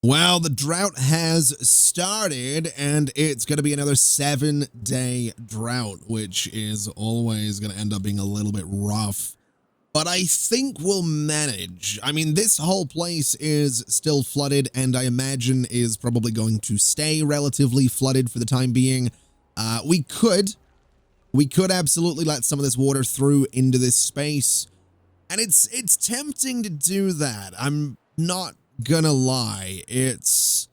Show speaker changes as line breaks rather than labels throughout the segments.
Well, the drought has started, and it's going to be another 7-day drought, which is always going to end up being a little bit rough. But I think we'll manage. I mean, this whole place is still flooded, and I imagine is probably going to stay relatively flooded for the time being. We could absolutely let some of this water through into this space, and it's tempting to do that. I'm not gonna lie, it's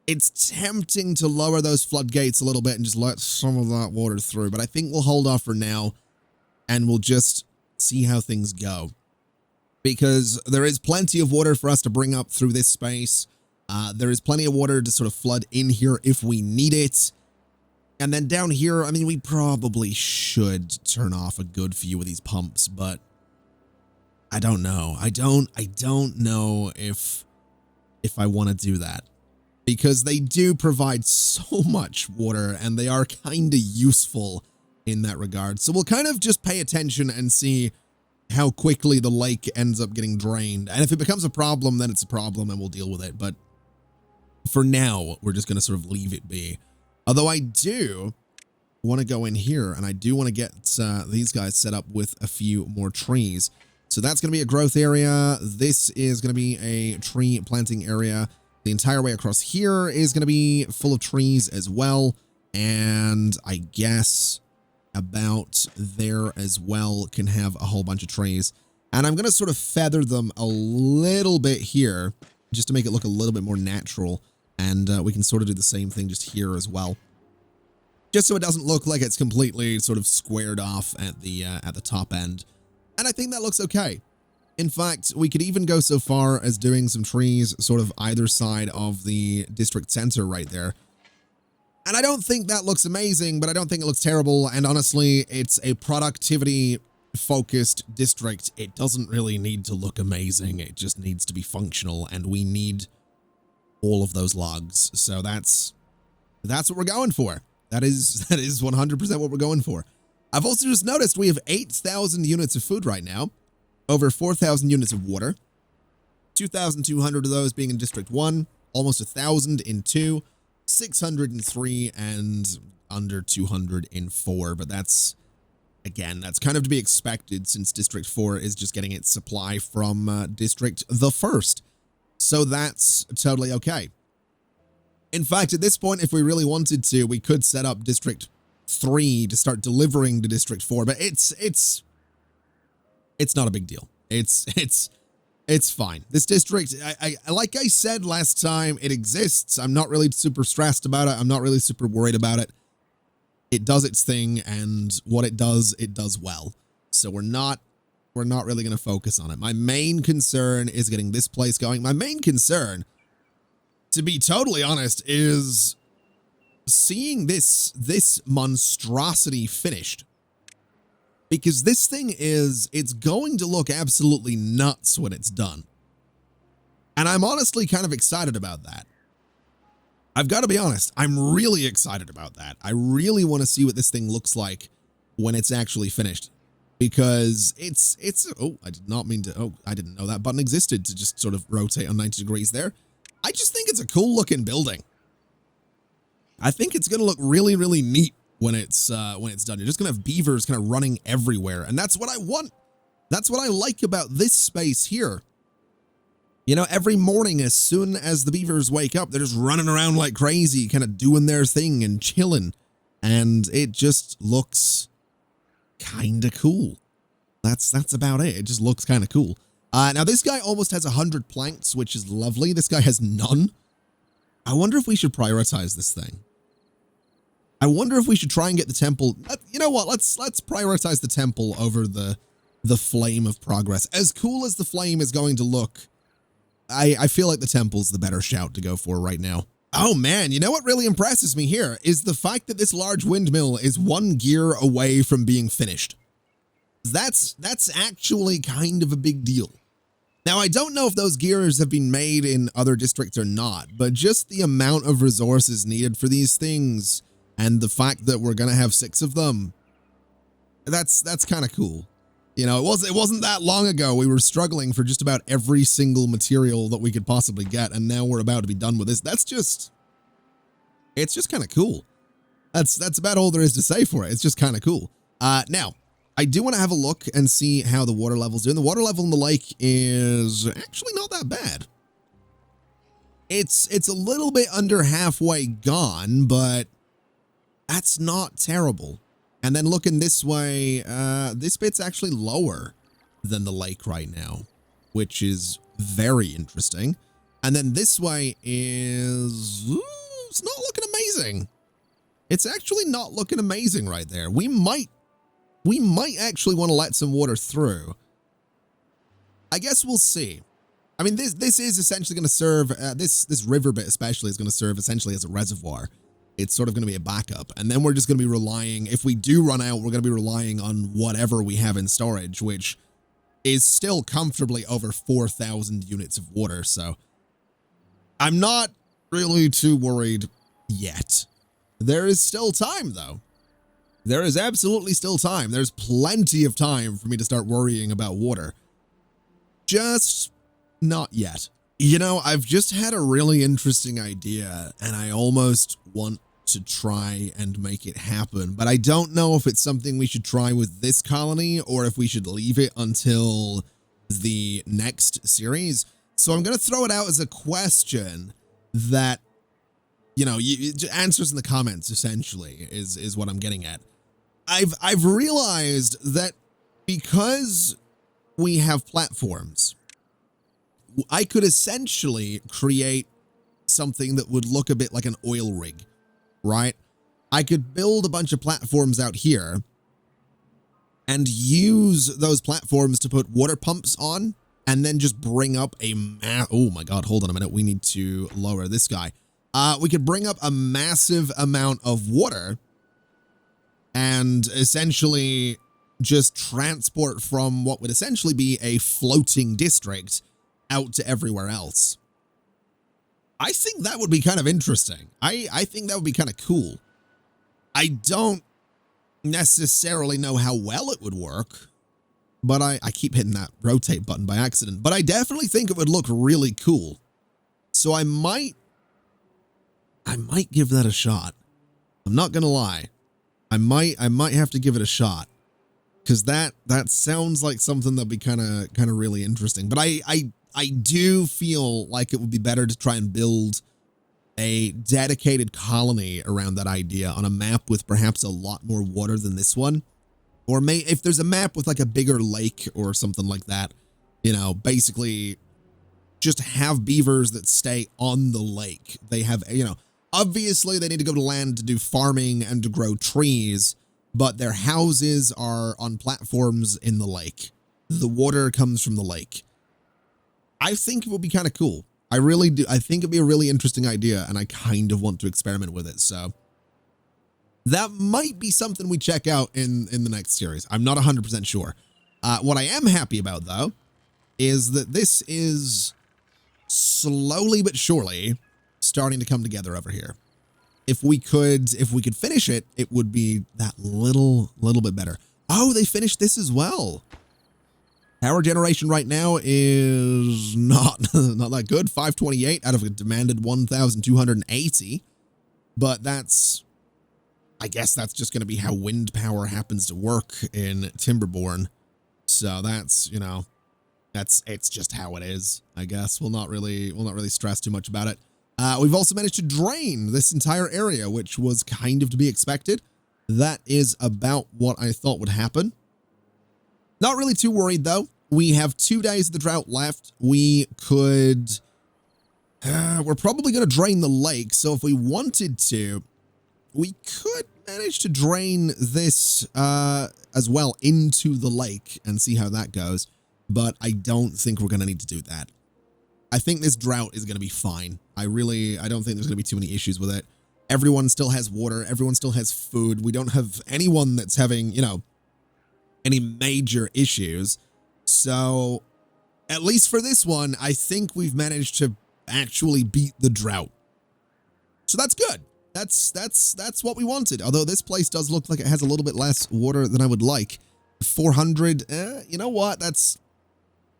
tempting to lower those floodgates a little bit and just let some of that water through, but I think we'll hold off for now and we'll just see how things go, because there is plenty of water for us to bring up through this space. There is plenty of water to sort of flood in here if we need it. And then down here, I mean, we probably should turn off a good few of these pumps, but I don't know. I don't know if I want to do that, because they do provide so much water and they are kind of useful in that regard. So we'll kind of just pay attention and see how quickly the lake ends up getting drained. And if it becomes a problem, then it's a problem and we'll deal with it. But for now, we're just going to sort of leave it be. Although I do want to go in here and I do want to get these guys set up with a few more trees. So that's going to be a growth area. This is going to be a tree planting area. The entire way across here is going to be full of trees as well. And I guess about there as well can have a whole bunch of trees. And I'm going to sort of feather them a little bit here just to make it look a little bit more natural. And we can sort of do the same thing just here as well, just so it doesn't look like it's completely sort of squared off at the top end. And I think that looks okay. In fact, we could even go so far as doing some trees sort of either side of the district center right there. And I don't think that looks amazing, but I don't think it looks terrible. And honestly, it's a productivity focused district. It doesn't really need to look amazing. It just needs to be functional, and we need all of those logs. So that's what we're going for. That is 100% what we're going for. I've also just noticed we have 8,000 units of food right now, over 4,000 units of water, 2,200 of those being in District 1, almost 1,000 in 2, 603 and under 200 in 4. But that's, again, that's kind of to be expected since District 4 is just getting its supply from District the 1st. So that's totally okay. In fact, at this point, if we really wanted to, we could set up District 3 to start delivering to District 4, but it's not a big deal. It's fine. This district, I like I said last time, it exists. I'm not really super stressed about it. I'm not really super worried about it. It does its thing, and what it does well. So we're not really going to focus on it. My main concern is getting this place going. My main concern, to be totally honest, is seeing this monstrosity finished, because this thing it's going to look absolutely nuts when it's done. And I'm honestly kind of excited about that. I've got to be honest, I'm really excited about that. I really want to see what this thing looks like when it's actually finished, because it's oh, I did not mean to, oh, I didn't know that button existed to just sort of rotate on 90 degrees there. I just think it's a cool looking building. I think it's going to look really, really neat when it's done. You're just going to have beavers kind of running everywhere. And that's what I want. That's what I like about this space here. You know, every morning, as soon as the beavers wake up, they're just running around like crazy, kind of doing their thing and chilling. And it just looks kind of cool. That's about it. It just looks kind of cool. Now this guy almost has 100 planks, which is lovely. This guy has none. I wonder if we should prioritize this thing. I wonder if we should try and get the temple. You know what? Let's prioritize the temple over the flame of progress. As cool as the flame is going to look, I feel like the temple's the better shout to go for right now. Oh man, you know what really impresses me here is the fact that this large windmill is 1 gear away from being finished. That's actually kind of a big deal. Now, I don't know if those gears have been made in other districts or not, but just the amount of resources needed for these things and the fact that we're going to have 6 of them, that's kind of cool. You know, it wasn't that long ago we were struggling for just about every single material that we could possibly get, and now we're about to be done with this. It's just kind of cool. That's about all there is to say for it. It's just kind of cool. Now, I do want to have a look and see how the water level's doing. The water level in the lake is actually not that bad. It's a little bit under halfway gone, but that's not terrible. And then looking this way, this bit's actually lower than the lake right now, which is very interesting. And then this way is, ooh, it's not looking amazing. It's actually not looking amazing right there. We might actually want to let some water through. I guess we'll see. I mean, this is essentially going to serve, this river bit especially is going to serve essentially as a reservoir. It's sort of going to be a backup. And then we're just going to be relying, if we do run out, we're going to be relying on whatever we have in storage, which is still comfortably over 4,000 units of water. So I'm not really too worried yet. There is still time, though. There is absolutely still time. There's plenty of time for me to start worrying about water. Just not yet. You know, I've just had a really interesting idea, and I almost want to try and make it happen, but I don't know if it's something we should try with this colony or if we should leave it until the next series. So I'm going to throw it out as a question that, you know, answers in the comments essentially is what I'm getting at. I've realized that because we have platforms, I could essentially create something that would look a bit like an oil rig, right? I could build a bunch of platforms out here and use those platforms to put water pumps on and then just bring up a oh my God, hold on a minute. We need to lower this guy. We could bring up a massive amount of water and essentially just transport from what would essentially be a floating district out to everywhere else. I think that would be kind of interesting. I think that would be kind of cool. I don't necessarily know how well it would work, but I keep hitting that rotate button by accident, but I definitely think it would look really cool. So I might give that a shot. I'm not going to lie. I might have to give it a shot because that sounds like something that'd be kind of really interesting. But I do feel like it would be better to try and build a dedicated colony around that idea on a map with perhaps a lot more water than this one. Or if there's a map with like a bigger lake or something like that, you know, basically just have beavers that stay on the lake. They have, you know, obviously they need to go to land to do farming and to grow trees, but their houses are on platforms in the lake. The water comes from the lake. I think it would be kind of cool. I really do. I think it'd be a really interesting idea, and I kind of want to experiment with it. So that might be something we check out in the next series. I'm not 100% sure. What I am happy about, though, is that this is slowly but surely starting to come together over here. If we could finish it, it would be that little bit better. Oh, they finished this as well. Power generation right now is not that good. 528 out of a demanded 1,280. But I guess that's just going to be how wind power happens to work in Timberborn. So that's, you know, it's just how it is, I guess. We'll not really stress too much about it. We've also managed to drain this entire area, which was kind of to be expected. That is about what I thought would happen. Not really too worried, though. We have 2 days of the drought left. We could... we're probably going to drain the lake, so if we wanted to, we could manage to drain this as well into the lake and see how that goes, but I don't think we're going to need to do that. I think this drought is going to be fine. I don't think there's going to be too many issues with it. Everyone still has water. Everyone still has food. We don't have anyone that's having, you know, any major issues. So at least for this one, I think we've managed to actually beat the drought. So that's good. That's what we wanted. Although this place does look like it has a little bit less water than I would like. 400. You know what? That's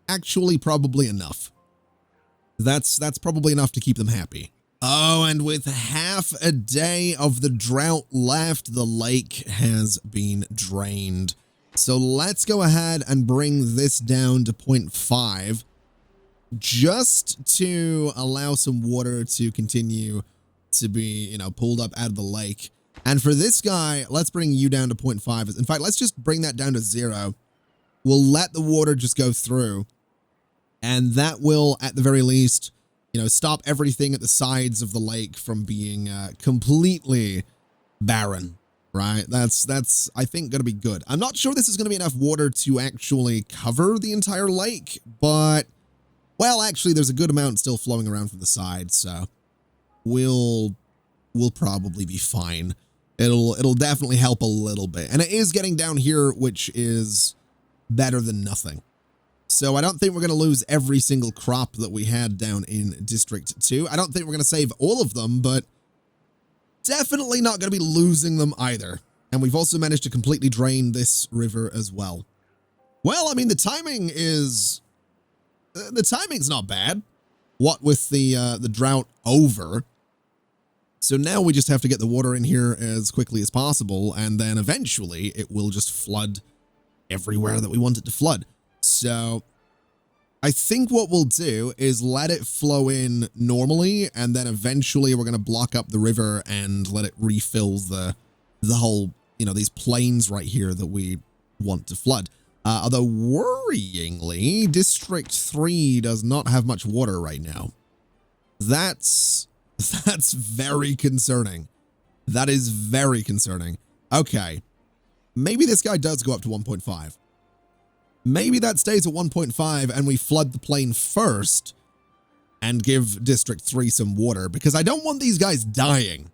actually probably enough. That's probably enough to keep them happy. Oh, and with half a day of the drought left, the lake has been drained. So let's go ahead and bring this down to 0.5 just to allow some water to continue to be, pulled up out of the lake. And for this guy, let's bring you down to 0.5. In fact, let's just bring that down to 0. We'll let the water just go through. And that will, at the very least, stop everything at the sides of the lake from being completely barren, right? That's I think, going to be good. I'm not sure this is going to be enough water to actually cover the entire lake, but, well, actually, there's a good amount still flowing around from the side, so we'll probably be fine. It'll definitely help a little bit. And it is getting down here, which is better than nothing. So I don't think we're going to lose every single crop that we had down in District 2. I don't think we're going to save all of them, but definitely not going to be losing them either. And we've also managed to completely drain this river as well. Well, I mean, the timing's not bad. What with the drought over. So now we just have to get the water in here as quickly as possible, and then eventually it will just flood everywhere that we want it to flood. So I think what we'll do is let it flow in normally, and then eventually we're going to block up the river and let it refill the whole, these plains right here that we want to flood. Although worryingly, District 3 does not have much water right now. That's very concerning. That is very concerning. Okay. Maybe this guy does go up to 1.5. Maybe that stays at 1.5 and we flood the plain first and give District 3 some water, because I don't want these guys dying.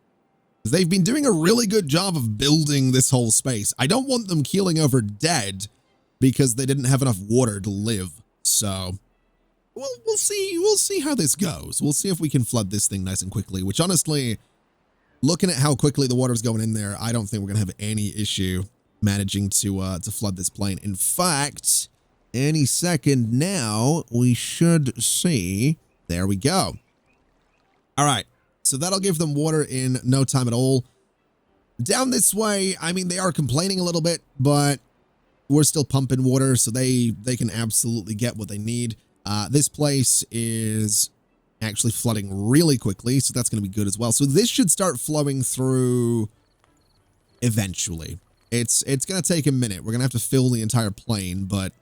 They've been doing a really good job of building this whole space. I don't want them keeling over dead because they didn't have enough water to live. So we'll see how this goes. We'll see if we can flood this thing nice and quickly, which honestly, looking at how quickly the water's going in there, I don't think we're going to have any issue managing to flood this plain. In fact, any second now, we should see. There we go. All right. So that'll give them water in no time at all. Down this way, I mean, they are complaining a little bit, but we're still pumping water, so they can absolutely get what they need. This place is actually flooding really quickly, so that's going to be good as well. So this should start flowing through eventually. It's going to take a minute. We're going to have to fill the entire plain, but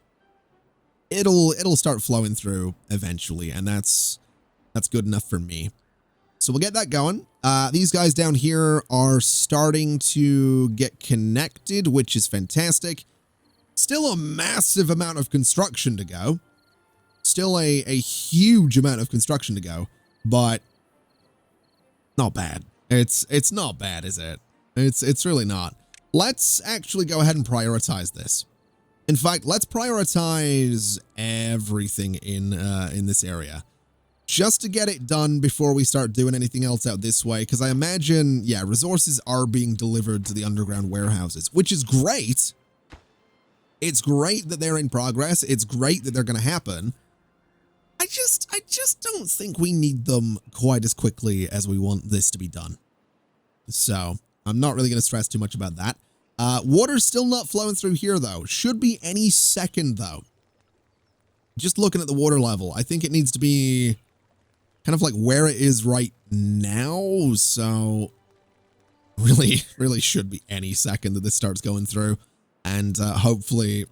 it'll start flowing through eventually, and that's good enough for me. So we'll get that going. These guys down here are starting to get connected, which is fantastic. Still a massive amount of construction to go. Still a huge amount of construction to go, but not bad. It's not bad, is it? It's really not. Let's actually go ahead and prioritize this. In fact, let's prioritize everything in this area, just to get it done before we start doing anything else out this way. Because I imagine, yeah, resources are being delivered to the underground warehouses, which is great. It's great that they're in progress. It's great that they're going to happen. I just don't think we need them quite as quickly as we want this to be done. So I'm not really going to stress too much about that. Water's still not flowing through here, though. Should be any second, though. Just looking at the water level, I think it needs to be kind of like where it is right now. So really should be any second that this starts going through. And hopefully,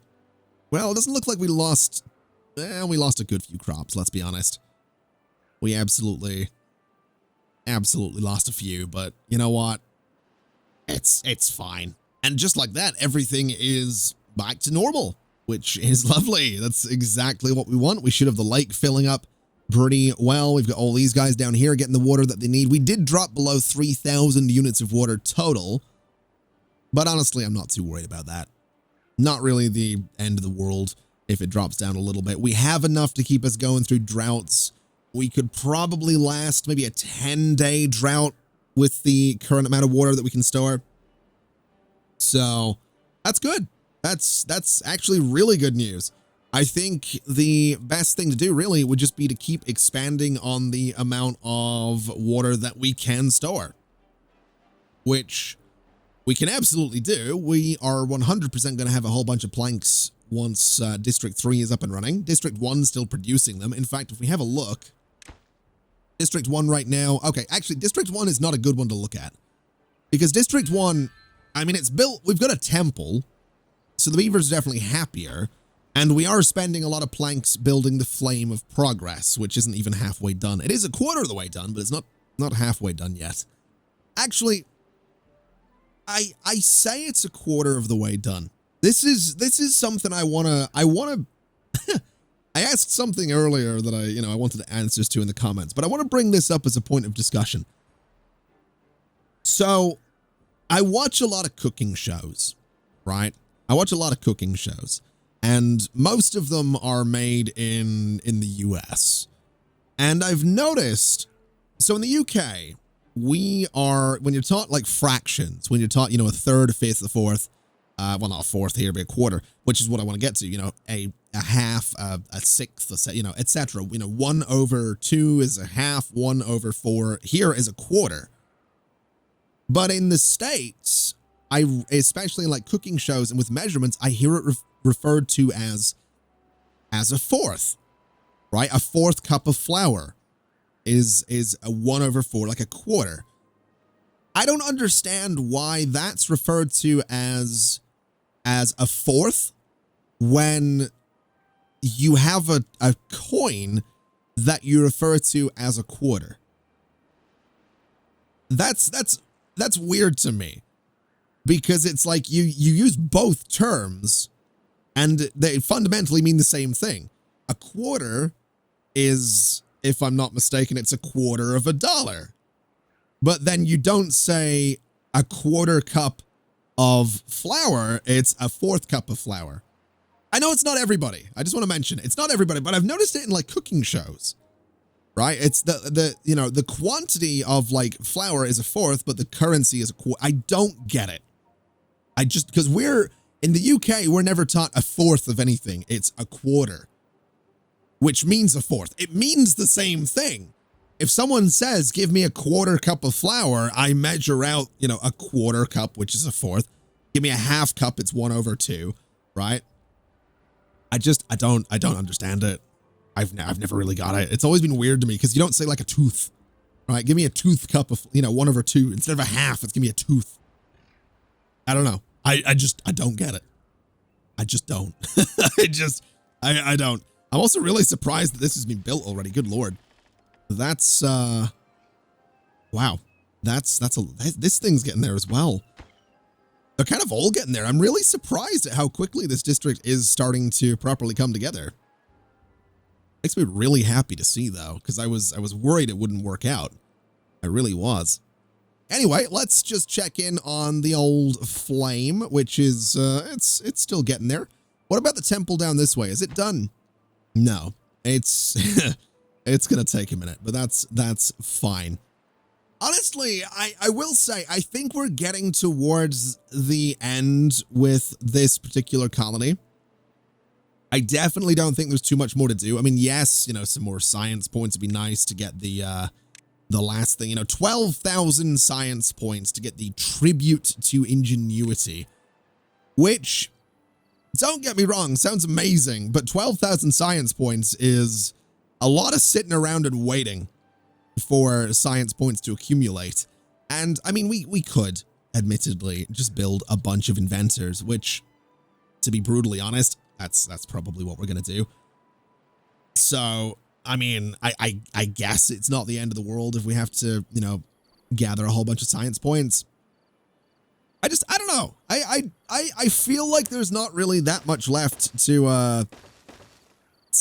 well, it doesn't look like we lost a good few crops, let's be honest. We absolutely lost a few, but you know what? It's fine. And just like that, everything is back to normal, which is lovely. That's exactly what we want. We should have the lake filling up pretty well. We've got all these guys down here getting the water that they need. We did drop below 3,000 units of water total, but honestly, I'm not too worried about that. Not really the end of the world if it drops down a little bit. We have enough to keep us going through droughts. We could probably last maybe a 10-day drought with the current amount of water that we can store. So that's good. That's actually really good news. I think the best thing to do really would just be to keep expanding on the amount of water that we can store, which we can absolutely do. We are 100% going to have a whole bunch of planks once District 3 is up and running. District 1 still producing them. In fact, if we have a look, District 1 right now, okay, actually District 1 is not a good one to look at because District 1, I mean, it's built, we've got a temple, so the beavers are definitely happier. And we are spending a lot of planks building the Flame of Progress, which isn't even halfway done. It is a quarter of the way done, but it's not halfway done yet. Actually, I say it's a quarter of the way done. This is something I wanna I asked something earlier that I wanted answers to in the comments, but I want to bring this up as a point of discussion. So, I watch a lot of cooking shows, right? I watch a lot of cooking shows. And most of them are made in the US. And I've noticed, so in the UK, we are, when you're taught like fractions, when you're taught, a third, a fifth, a fourth, well, not a fourth here, but a quarter, which is what I want to get to, a half, a sixth, etc. 1 over 2 is a half, 1 over 4 here is a quarter. But in the States, especially in like cooking shows and with measurements, I hear it referred to as a fourth, right? A fourth cup of flour is a 1 over 4, like a quarter. I don't understand why that's referred to as a fourth when you have a coin that you refer to as a quarter. That's weird to me because it's like you use both terms and they fundamentally mean the same thing. A quarter is, if I'm not mistaken, it's a quarter of $1. But then you don't say a quarter cup of flour, it's a fourth cup of flour. I know it's not everybody. I just want to mention it's not everybody, but I've noticed it in like cooking shows, right? It's the quantity of like flour is a fourth, but the currency is a quarter. I don't get it. Because in the UK, we're never taught a fourth of anything. It's a quarter, which means a fourth. It means the same thing. If someone says, give me a quarter cup of flour, I measure out, a quarter cup, which is a fourth. Give me a half cup, it's 1 over 2, right? I don't understand it. I've never really got it. It's always been weird to me because you don't say like a tooth, right? Give me a tooth cup of, 1 over 2. Instead of a half, it's give me a tooth. I don't know. I don't get it. I just don't. I don't. I'm also really surprised that this has been built already. Good Lord. That's, wow. This thing's getting there as well. They're kind of all getting there. I'm really surprised at how quickly this district is starting to properly come together. Makes me really happy to see though, because I was worried it wouldn't work out. I really was. Anyway, let's just check in on the old flame, which is, it's still getting there. What about the temple down this way? Is it done? No, it's, it's going to take a minute, but that's fine. Honestly, I will say, I think we're getting towards the end with this particular colony. I definitely don't think there's too much more to do. I mean, yes, some more science points would be nice to get the last thing, 12,000 science points to get the tribute to ingenuity, which, don't get me wrong, sounds amazing, but 12,000 science points is a lot of sitting around and waiting for science points to accumulate. And I mean, we could admittedly just build a bunch of inventors, which, to be brutally honest, that's probably what we're going to do. So, I mean, I guess it's not the end of the world if we have to, gather a whole bunch of science points. I don't know. I feel like there's not really that much left to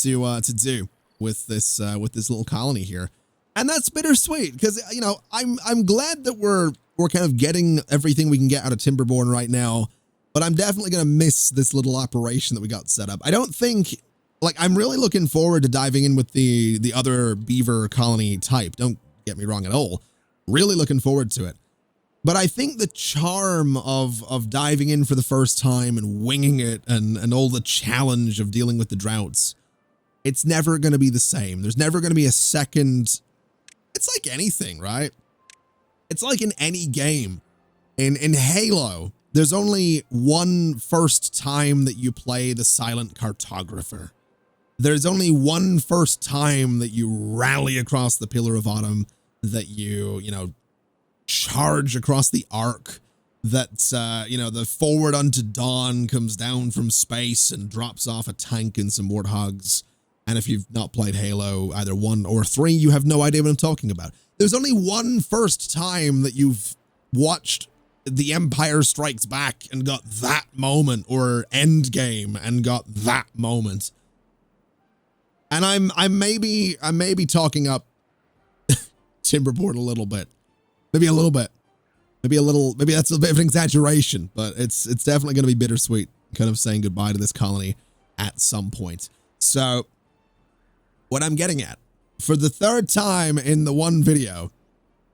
do with this little colony here. And that's bittersweet because, I'm glad that we're kind of getting everything we can get out of Timberborn right now, but I'm definitely going to miss this little operation that we got set up. I don't think, I'm really looking forward to diving in with the other beaver colony type. Don't get me wrong at all. Really looking forward to it. But I think the charm of diving in for the first time and winging it and all the challenge of dealing with the droughts, it's never going to be the same. There's never going to be a second. It's like anything, right? It's like in any game. In Halo, there's only one first time that you play the silent cartographer. There's only one first time that you rally across the Pillar of Autumn, that you know, charge across the arc, that, you know, the Forward Unto Dawn comes down from space and drops off a tank and some warthogs. And if you've not played Halo, either 1 or 3, you have no idea what I'm talking about. There's only one first time that you've watched The Empire Strikes Back and got that moment, or Endgame and got that moment. And I may be talking up Timberborn a little bit. Maybe a little bit. Maybe that's a bit of an exaggeration, but it's definitely going to be bittersweet, kind of saying goodbye to this colony at some point. So what I'm getting at, for the third time in the one video,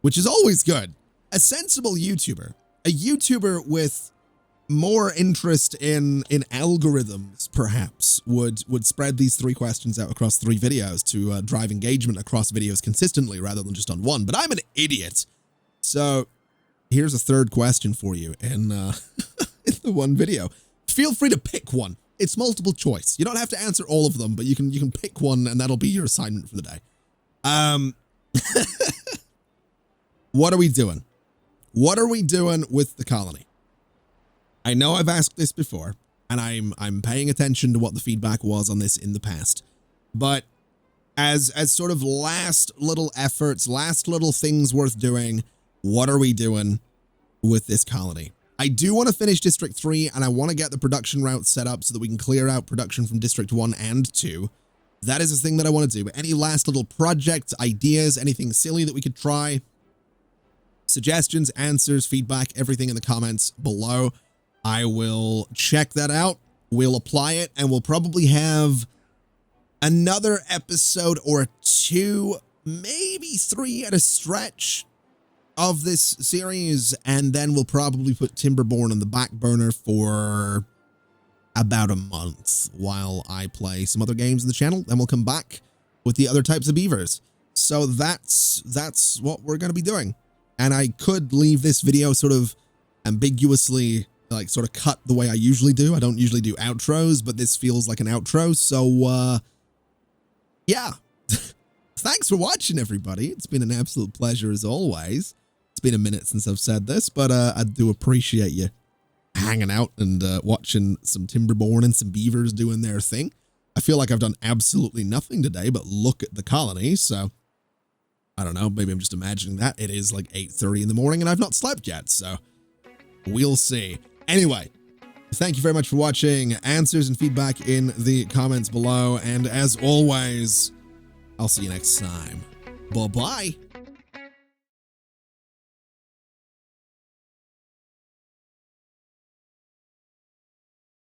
which is always good, a sensible YouTuber, a YouTuber with more interest in algorithms, perhaps, would spread these 3 questions out across 3 videos to drive engagement across videos consistently rather than just on one. But I'm an idiot. So here's a third question for you in, in the one video. Feel free to pick one. It's multiple choice. You don't have to answer all of them, but you can pick one and that'll be your assignment for the day. What are we doing? What are we doing with the colony? I know I've asked this before, and I'm paying attention to what the feedback was on this in the past, but as sort of last little efforts, last little things worth doing, what are we doing with this colony? I do want to finish District 3, and I want to get the production route set up so that we can clear out production from District 1 and 2. That is a thing that I want to do. But any last little projects, ideas, anything silly that we could try, suggestions, answers, feedback, everything in the comments below. I will check that out. We'll apply it, and we'll probably have another episode or 2, maybe 3 at a stretch of this series, and then we'll probably put Timberborn on the back burner for about a month while I play some other games in the channel. Then we'll come back with the other types of beavers. So that's what we're going to be doing. And I could leave this video sort of ambiguously, like, sort of cut the way I usually do. I don't usually do outros, but this feels like an outro. So, yeah. Thanks for watching, everybody. It's been an absolute pleasure as always. It's been a minute since I've said this, but I do appreciate you hanging out and watching some Timberborn and some beavers doing their thing. I feel like I've done absolutely nothing today but look at the colony, so I don't know, maybe I'm just imagining that. It is like 8:30 in the morning and I've not slept yet, so we'll see. Anyway, thank you very much for watching. Answers and feedback in the comments below, and as always, I'll see you next time. Bye-bye.